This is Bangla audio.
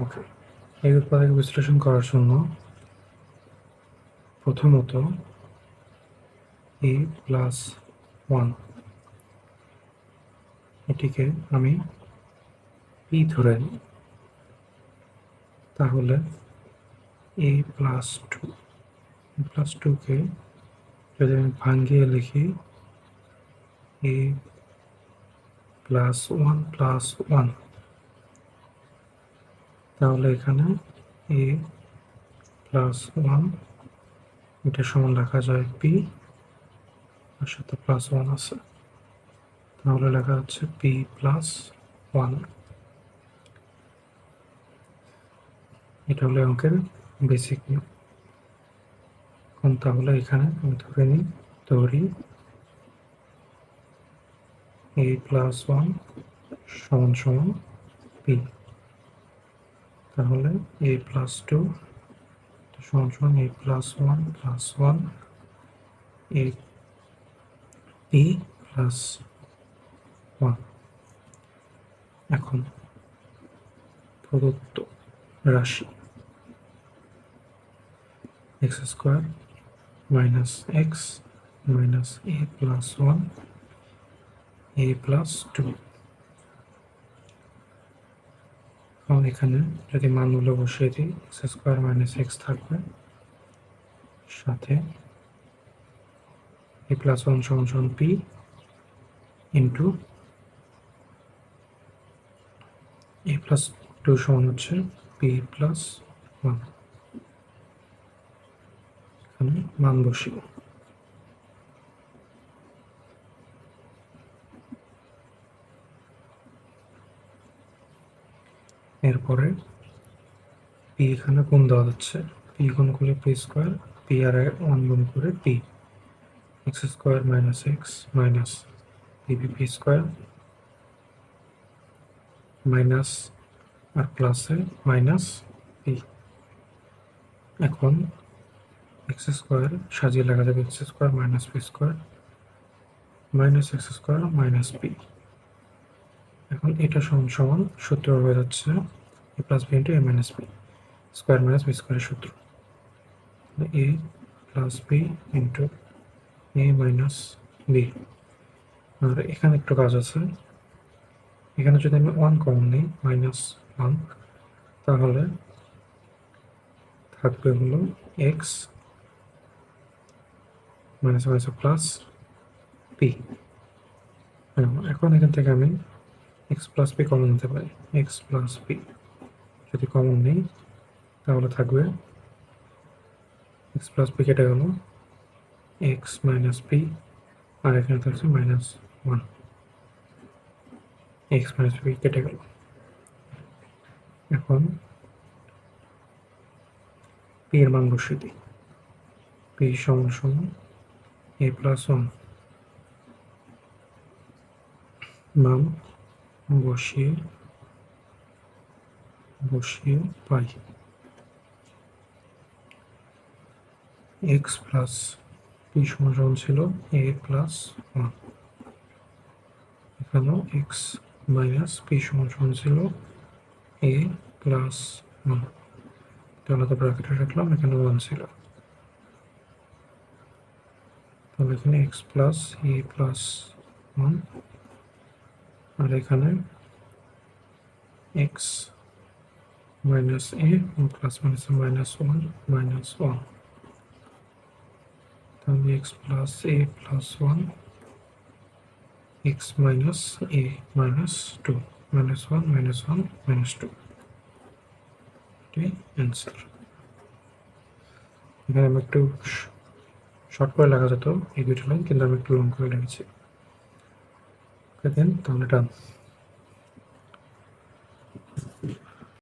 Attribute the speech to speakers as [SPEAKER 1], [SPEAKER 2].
[SPEAKER 1] ওকে, এই উৎপাদক বিশ্লেষণ করার জন্য প্রথমত a+1 এটিকে আমি p ধরে নিই, তাহলে a+2কে যদি আমি ভাঙিয়ে লিখি a+1+1, তাহলে এখানে a+1 এটা সমান লেখা যায় p, আর সাথে +1 আছে, তাহলে লেখা হচ্ছে p+1। এটা হলো অঙ্কের বেসিক নিয়ম। এখন তাহলে এখানে আমি ধরি a+1 সমান সমান p, তাহলে a+2 সমান সমান a+1+1 p+1। এখন প্রদত্ত রাশি x² - x - a+1 a+2, এবং এখানে যদি মানগুলো বসিয়ে দিই x² - x থাকবে, সাথে a+1 সমান সমান p ইন্টু a+2 সমান হচ্ছে p+1, এখানে মান বসিয়ে এরপরে p এখানে গুণ দেওয়া যাচ্ছে, p গুণ করে p², p আর 1 গুণ করে p, x² - x p² minus আর প্লাসে মাইনাস p। এখন x² সাজিয়ে লেখা যাবে x² - p² x² - p। এখন এটা সমান সমান সূত্র হয়ে যাচ্ছে a+b * a - b, square minus b স্কয়ারের সূত্র, a+b * a - b। আর এখানে একটু কাজ আছে, এখানে যদি আমি 1 কমন নিই -1, তাহলে থাকবে হলো x প্লাস p। এখন এখান থেকে আমি x প্লাস p কমন নিতে পারি, x প্লাস p যদি কমন নিই তাহলে থাকবে x প্লাস p কেটে গেল x মাইনাস p, আর এখানে থাকছে -1, x মাইনাস p কেটে গেল। এখন p এর মান বসিয়ে দিই, p সমান সমান a+1, মান বসিয়ে পাই x প্লাস p সমান ছিল a+1, এখানেও x মাইনাস p সমান ছিল a+1, তাহলে তো ব্র্যাকেটে রাখলাম, এখানে 1 ছিল, তাহলে এখানে x প্লাস a+1, আর এখানে x মাইনাস a প্লাস -1 -1, তাহলে x plus a+1 x minus a -2 -1 -1 -2, এটাই অ্যান্সার। এখানে আমি একটু শর্ট করে লেখা যেত এই দুটো লাইন, কিন্তু আমি একটু লং করে লিখেছি। ওকে দেন, তাহলে ডান।